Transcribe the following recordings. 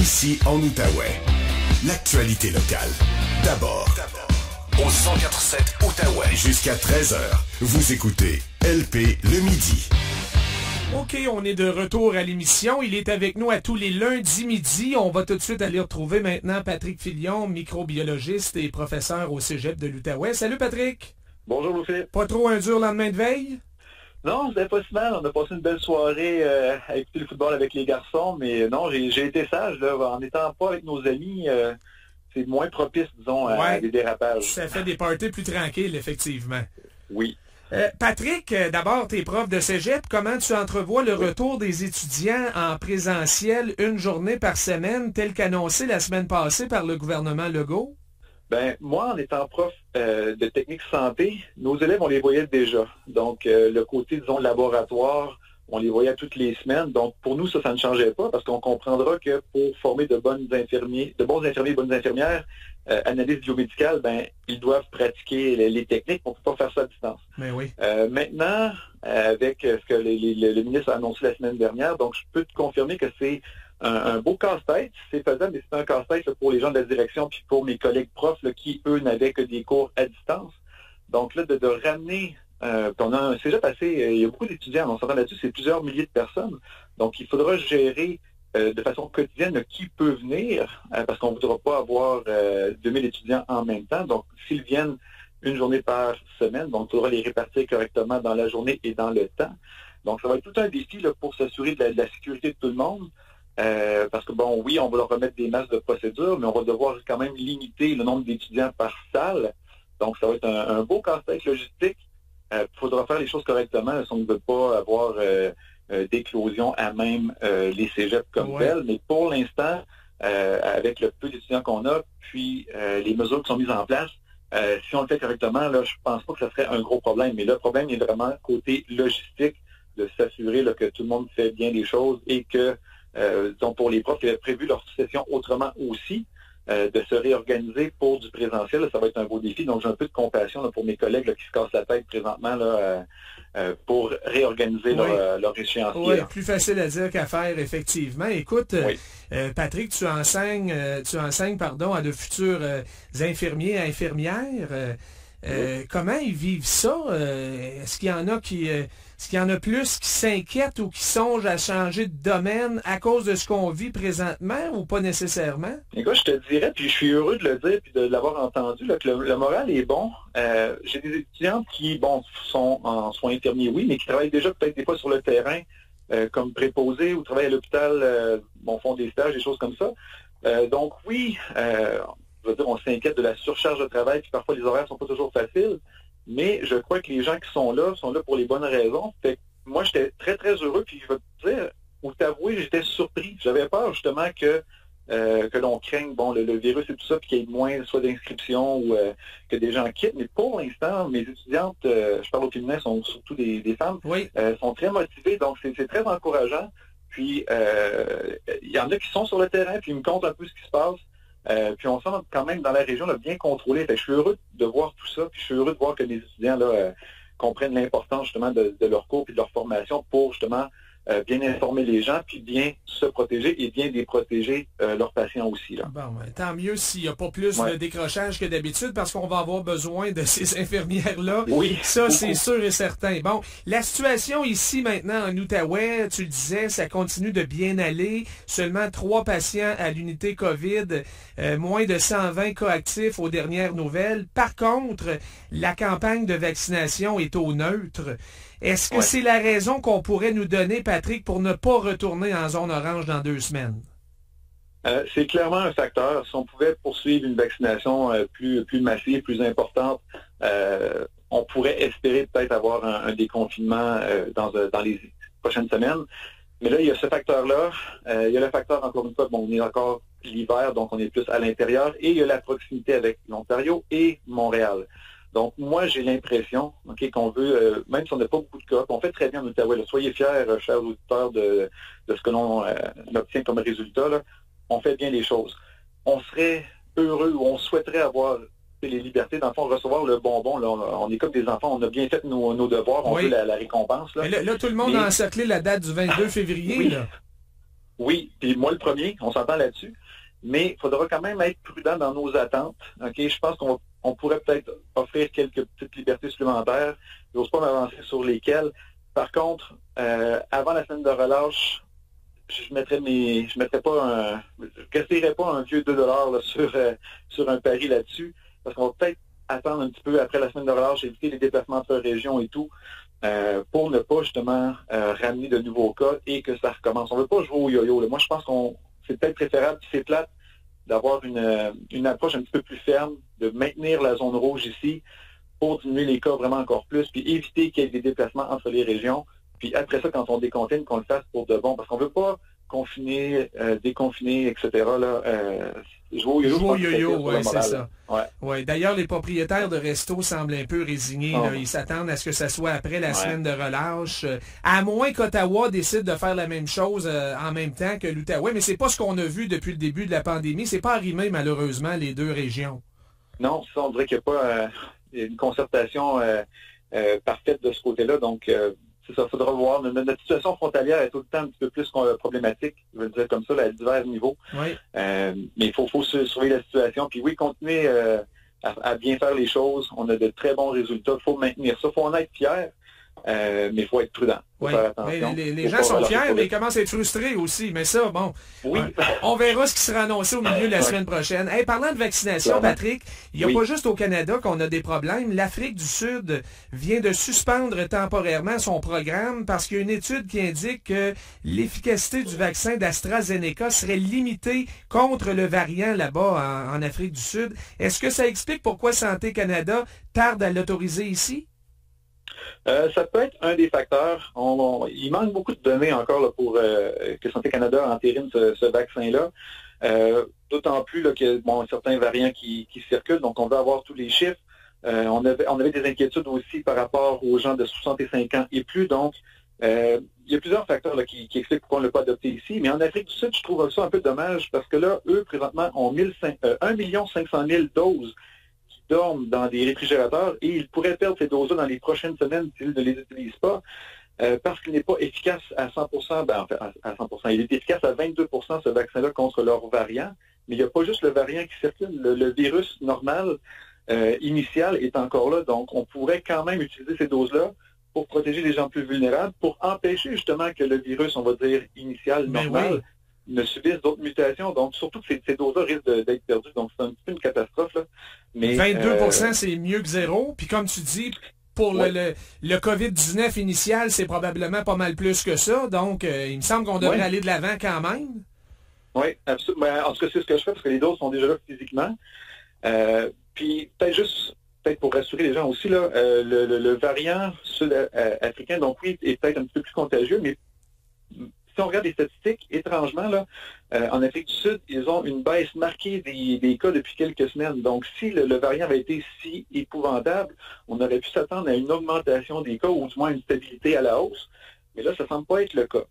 Ici, en Outaouais, l'actualité locale. D'abord, au 104.7 Outaouais, jusqu'à 13h, vous écoutez LP le midi. OK, on est de retour à l'émission. Il est avec nous à tous les lundis midi. On va tout de suite aller retrouver maintenant Patrick Filion, microbiologiste et professeur au Cégep de l'Outaouais. Salut Patrick! Bonjour Louis-Philippe. Pas trop un dur lendemain de veille? Non, c'était pas si mal. On a passé une belle soirée à écouter le football avec les garçons, mais non, j'ai été sage. Là, en n'étant pas avec nos amis, c'est moins propice, disons, à des dérapages. Ça fait des parties plus tranquilles, effectivement. Oui. Patrick, d'abord, t'es prof de cégep. Comment tu entrevois le retour des étudiants en présentiel une journée par semaine, tel qu'annoncé la semaine passée par le gouvernement Legault? Ben moi, en étant prof de technique santé, nos élèves, on les voyait déjà. Donc, le côté, disons, laboratoire, on les voyait toutes les semaines. Donc, pour nous, ça ne changeait pas parce qu'on comprendra que pour former de bons infirmiers, bonnes infirmières, analyse biomédicale, ben ils doivent pratiquer les techniques. On ne peut pas faire ça à distance. Mais oui. Maintenant, avec ce que le ministre a annoncé la semaine dernière, donc je peux te confirmer que c'est un beau casse-tête. C'est faisable, mais c'est un casse-tête là, pour les gens de la direction puis pour mes collègues profs là, qui, eux, n'avaient que des cours à distance. Donc là, de ramener... on a un cégep il y a beaucoup d'étudiants, on s'entend là-dessus, c'est plusieurs milliers de personnes. Donc, il faudra gérer de façon quotidienne qui peut venir, parce qu'on ne voudra pas avoir 2000 étudiants en même temps. Donc, s'ils viennent une journée par semaine, donc il faudra les répartir correctement dans la journée et dans le temps. Donc, ça va être tout un défi là, pour s'assurer de la sécurité de tout le monde. Parce que, bon, oui, on va leur remettre des masses de procédures, mais on va devoir quand même limiter le nombre d'étudiants par salle. Donc, ça va être un beau casse-tête logistique. Il faudra faire les choses correctement si on ne veut pas avoir d'éclosion à même les cégeps comme tels. Mais pour l'instant, avec le peu d'étudiants qu'on a, puis les mesures qui sont mises en place, si on le fait correctement, là, je pense pas que ça serait un gros problème. Mais le problème est vraiment côté logistique, de s'assurer là, que tout le monde fait bien les choses et que, disons, pour les profs qui avaient prévu leur session autrement aussi, de se réorganiser pour du présentiel, là, ça va être un beau défi. Donc, j'ai un peu de compassion là, pour mes collègues là, qui se cassent la tête présentement là, pour réorganiser leur échéancier. Oui, plus facile à dire qu'à faire, effectivement. Écoute, Patrick, tu enseignes à de futurs infirmiers et infirmières. Comment ils vivent ça? Est-ce qu'il y en a est-ce qu'il y en a plus qui s'inquiètent ou qui songent à changer de domaine à cause de ce qu'on vit présentement ou pas nécessairement? Écoute, je te dirais, puis je suis heureux de le dire puis de l'avoir entendu, là, que le moral est bon. J'ai des étudiantes qui, sont en soins infirmiers, oui, mais qui travaillent déjà peut-être des fois sur le terrain comme préposés ou travaillent à l'hôpital, font des stages, des choses comme ça. Donc oui, je veux dire, on s'inquiète de la surcharge de travail, puis parfois les horaires sont pas toujours faciles, mais je crois que les gens qui sont là pour les bonnes raisons. Fait que moi, j'étais très, très heureux, puis je vais te dire, ou t'avouer, j'étais surpris. J'avais peur justement que l'on craigne le virus et tout ça, puis qu'il y ait moins soit d'inscriptions ou que des gens quittent. Mais pour l'instant, mes étudiantes, je parle au féminin, sont surtout des femmes, sont très motivées, donc c'est très encourageant. Puis il y en a qui sont sur le terrain, puis ils me content un peu ce qui se passe. Puis on sent quand même dans la région là, bien contrôlé. Fait que je suis heureux de voir tout ça, puis je suis heureux de voir que mes étudiants là, comprennent l'importance justement de leur cours et de leur formation pour justement bien informer les gens, puis bien se protéger et bien les protéger leurs patients aussi. Là. Bon, tant mieux s'il n'y a pas plus de décrochage que d'habitude, parce qu'on va avoir besoin de ces infirmières-là. Oui. Ça, c'est sûr et certain. Bon, la situation ici maintenant en Outaouais, tu le disais, ça continue de bien aller. Seulement 3 patients à l'unité COVID, moins de 120 cas actifs aux dernières nouvelles. Par contre, la campagne de vaccination est au neutre. Est-ce que c'est la raison qu'on pourrait nous donner, Patrick, pour ne pas retourner en zone orange dans 2 semaines? C'est clairement un facteur. Si on pouvait poursuivre une vaccination plus massive, plus importante, on pourrait espérer peut-être avoir un déconfinement dans les prochaines semaines. Mais là, il y a ce facteur-là. Il y a le facteur, encore une fois, on est encore l'hiver, donc on est plus à l'intérieur. Et il y a la proximité avec l'Ontario et Montréal. Donc, moi, j'ai l'impression qu'on veut, même si on n'a pas beaucoup de cas, on fait très bien en Outaouais. Là, soyez fiers, chers auditeurs, de ce que l'on obtient comme résultat. Là. On fait bien les choses. On serait heureux ou on souhaiterait avoir les libertés, dans le fond, recevoir le bonbon. Là, on est comme des enfants, on a bien fait nos devoirs, on veut la récompense. Là, là, tout le monde a encerclé la date du 22 février. Oui. Là. Oui, puis moi le premier, on s'entend là-dessus, mais il faudra quand même être prudent dans nos attentes. OK, je pense qu'on pourrait peut-être offrir quelques petites libertés supplémentaires. Je n'ose pas m'avancer sur lesquelles. Par contre, avant la semaine de relâche, je gaspillerais pas un vieux 2 là, sur un pari là-dessus, parce qu'on va peut-être attendre un petit peu après la semaine de relâche, éviter les déplacements entre régions et tout, pour ne pas justement ramener de nouveaux cas et que ça recommence. On ne veut pas jouer au yo-yo, là. Moi, je pense qu'on c'est peut-être préférable, puis c'est plate, d'avoir une approche un petit peu plus ferme, de maintenir la zone rouge ici pour diminuer les cas vraiment encore plus, puis éviter qu'il y ait des déplacements entre les régions. Puis après ça, quand on déconfine, qu'on le fasse pour de bon, parce qu'on ne veut pas confiner, déconfiner, etc. Jouer au yo-yo, oui, c'est ça. Ouais. Ouais. D'ailleurs, les propriétaires de restos semblent un peu résignés. Là. Ils s'attendent à ce que ça soit après la semaine de relâche. À moins qu'Ottawa décide de faire la même chose en même temps que l'Outaouais. Mais c'est pas ce qu'on a vu depuis le début de la pandémie. C'est pas arrimé, malheureusement, les deux régions. Non, ça, on dirait qu'il n'y a pas une concertation parfaite de ce côté-là. Donc, c'est ça, il faudra voir. Notre situation frontalière est tout le temps un petit peu plus problématique, je veux le dire comme ça, à divers niveaux. Oui. Mais il faut surveiller la situation. Puis oui, continuer à bien faire les choses. On a de très bons résultats. Il faut maintenir ça. Il faut en être fier, mais il faut être prudent. Oui. Les gens sont fiers, mais ils commencent à être frustrés aussi. Mais ça, bon, oui. On verra ce qui sera annoncé au milieu de la semaine prochaine. Hey, parlant de vaccination, Patrick, il n'y a pas juste au Canada qu'on a des problèmes. L'Afrique du Sud vient de suspendre temporairement son programme parce qu'il y a une étude qui indique que l'efficacité du vaccin d'AstraZeneca serait limitée contre le variant là-bas en Afrique du Sud. Est-ce que ça explique pourquoi Santé Canada tarde à l'autoriser ici? Ça peut être un des facteurs. Il manque beaucoup de données encore là, pour que Santé Canada entérine ce vaccin-là. D'autant plus là, qu'il y a certains variants qui circulent, donc on veut avoir tous les chiffres. On avait des inquiétudes aussi par rapport aux gens de 65 ans et plus. Donc, il y a plusieurs facteurs là, qui expliquent pourquoi on ne l'a pas adopté ici. Mais en Afrique du Sud, je trouve ça un peu dommage parce que là, eux, présentement, ont 1 500 000 doses dorment dans des réfrigérateurs et ils pourraient perdre ces doses-là dans les prochaines semaines s'ils ne les utilisent pas parce qu'il n'est pas efficace à 100%, à 100%. Il est efficace à 22% ce vaccin-là contre leur variant, mais il n'y a pas juste le variant qui circule. Le virus normal, initial, est encore là, donc on pourrait quand même utiliser ces doses-là pour protéger les gens plus vulnérables, pour empêcher justement que le virus, on va dire, initial, normal, ne subissent d'autres mutations. Donc, surtout que ces doses-là risquent d'être perdues. Donc, c'est un petit peu une catastrophe. Là. Mais 22%, c'est mieux que zéro. Puis comme tu dis, pour le COVID-19 initial, c'est probablement pas mal plus que ça. Donc, il me semble qu'on devrait aller de l'avant quand même. Oui, absolument. En tout cas, c'est ce que je fais parce que les doses sont déjà là physiquement. Puis, peut-être pour rassurer les gens aussi, là, le variant sud-africain, donc oui, est peut-être un petit peu plus contagieux, mais si on regarde les statistiques, étrangement, là, en Afrique du Sud, ils ont une baisse marquée des cas depuis quelques semaines. Donc, si le variant avait été si épouvantable, on aurait pu s'attendre à une augmentation des cas, ou du moins une stabilité à la hausse. Mais là, ça ne semble pas être le cas.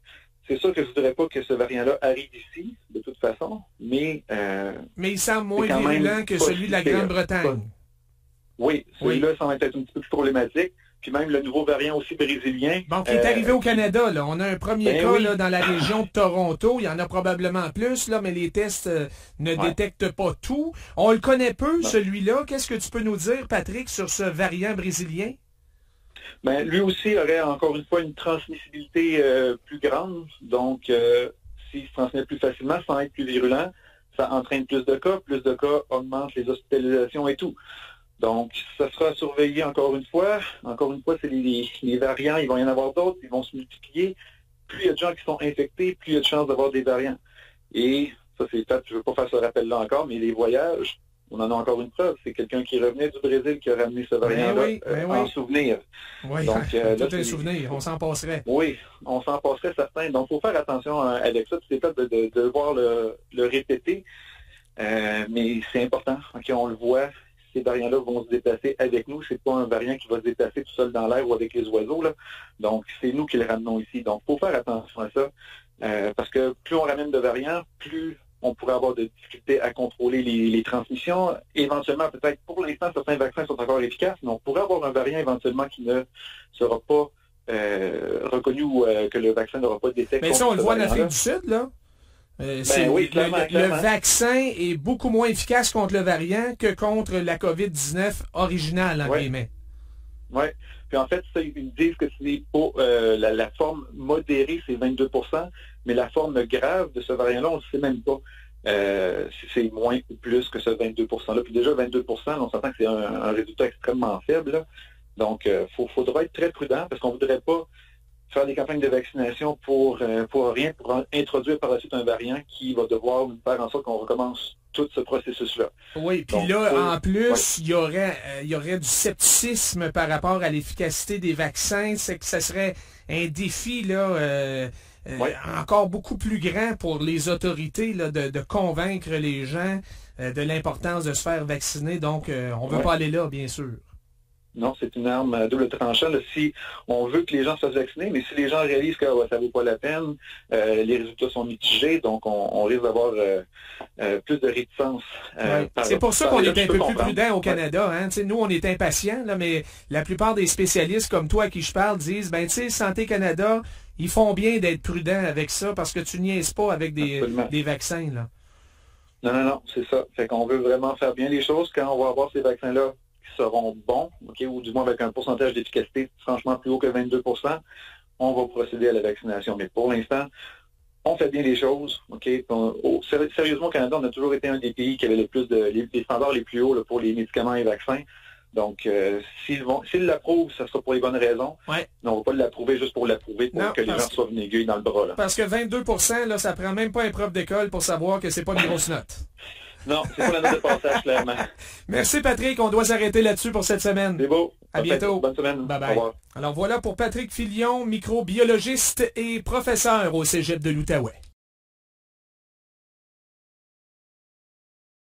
C'est sûr que je ne voudrais pas que ce variant-là arrive ici, de toute façon, mais il semble moins virulent que celui de la Grande-Bretagne. Oui, celui-là semble être un petit peu plus problématique. Puis même le nouveau variant aussi brésilien. Bon, qui est arrivé au Canada, là. On a un premier cas là, dans la région de Toronto. Il y en a probablement plus, là, mais les tests ne détectent pas tout. On le connaît peu, celui-là. Qu'est-ce que tu peux nous dire, Patrick, sur ce variant brésilien? Ben, lui aussi aurait encore une fois une transmissibilité plus grande. Donc, s'il se transmet plus facilement, sans être plus virulent, ça entraîne plus de cas augmente les hospitalisations et tout. Donc, ça sera surveillé encore une fois. Encore une fois, c'est les variants, il va y en avoir d'autres, ils vont se multiplier. Plus il y a de gens qui sont infectés, plus il y a de chances d'avoir des variants. Et ça, c'est peut-être, je ne veux pas faire ce rappel-là encore, mais les voyages, on en a encore une preuve. C'est quelqu'un qui revenait du Brésil qui a ramené ce variant-là en souvenir. Oui, donc, tout un souvenir, on s'en passerait. Oui, on s'en passerait certains. Donc, il faut faire attention avec ça. C'est peut-être de devoir le répéter, mais c'est important. Okay, on le voit. Ces variants-là vont se déplacer avec nous. C'est pas un variant qui va se déplacer tout seul dans l'air ou avec les oiseaux, là. Donc, c'est nous qui le ramenons ici. Donc, il faut faire attention à ça. Parce que plus on ramène de variants, plus on pourrait avoir de difficultés à contrôler les transmissions. Éventuellement, peut-être, pour l'instant, certains vaccins sont encore efficaces, mais on pourrait avoir un variant éventuellement qui ne sera pas reconnu ou que le vaccin n'aura pas d'effet. Mais ça, on le voit en Afrique du Sud, là? Le vaccin est beaucoup moins efficace contre le variant que contre la COVID-19 originale, en guillemets. Oui. Puis en fait, ça, ils disent que c'est pour la forme modérée, c'est 22 %, mais la forme grave de ce variant-là, on ne sait même pas. C'est moins ou plus que ce 22 %-là. Puis déjà, 22 %, on s'entend que c'est un résultat extrêmement faible, là. Donc, faudra être très prudent parce qu'on ne voudrait pas faire des campagnes de vaccination pour rien, pour introduire par la suite un variant qui va devoir faire en sorte qu'on recommence tout ce processus-là. Oui, puis là, en plus, il y aurait du scepticisme par rapport à l'efficacité des vaccins. C'est que ça serait un défi là, encore beaucoup plus grand pour les autorités là, de convaincre les gens de l'importance de se faire vacciner. Donc, on ne veut pas aller là, bien sûr. Non, c'est une arme à double tranchant. Là, si on veut que les gens se fassent vacciner, mais si les gens réalisent que ça ne vaut pas la peine, les résultats sont mitigés, donc on risque d'avoir plus de réticence. C'est pour ça qu'on est un peu plus prudent au Canada. Hein? Nous, on est impatients, là, mais la plupart des spécialistes comme toi à qui je parle disent, Santé Canada, ils font bien d'être prudents avec ça parce que tu niaises pas avec des vaccins. Là. Non, c'est ça. Fait qu'on veut vraiment faire bien les choses quand on va avoir ces vaccins-là qui seront bons, ou du moins avec un pourcentage d'efficacité franchement plus haut que 22 %, on va procéder à la vaccination. Mais pour l'instant, on fait bien les choses. Sérieusement, au Canada, on a toujours été un des pays qui avait le plus les standards les plus hauts là, pour les médicaments et vaccins. Donc, s'ils l'approuvent, ça sera pour les bonnes raisons. Ouais. Mais on ne va pas l'approuver juste pour l'approuver, pour que les gens reçoivent une aiguille dans le bras. Là. Parce que 22 %, là, ça prend même pas un prof d'école pour savoir que c'est pas une grosse note. Non, c'est pas la note de passage, clairement. Merci, Patrick. On doit s'arrêter là-dessus pour cette semaine. C'est beau. À bientôt. Bonne semaine. Bye bye. Au revoir. Alors voilà pour Patrick Filion, microbiologiste et professeur au Cégep de l'Outaouais.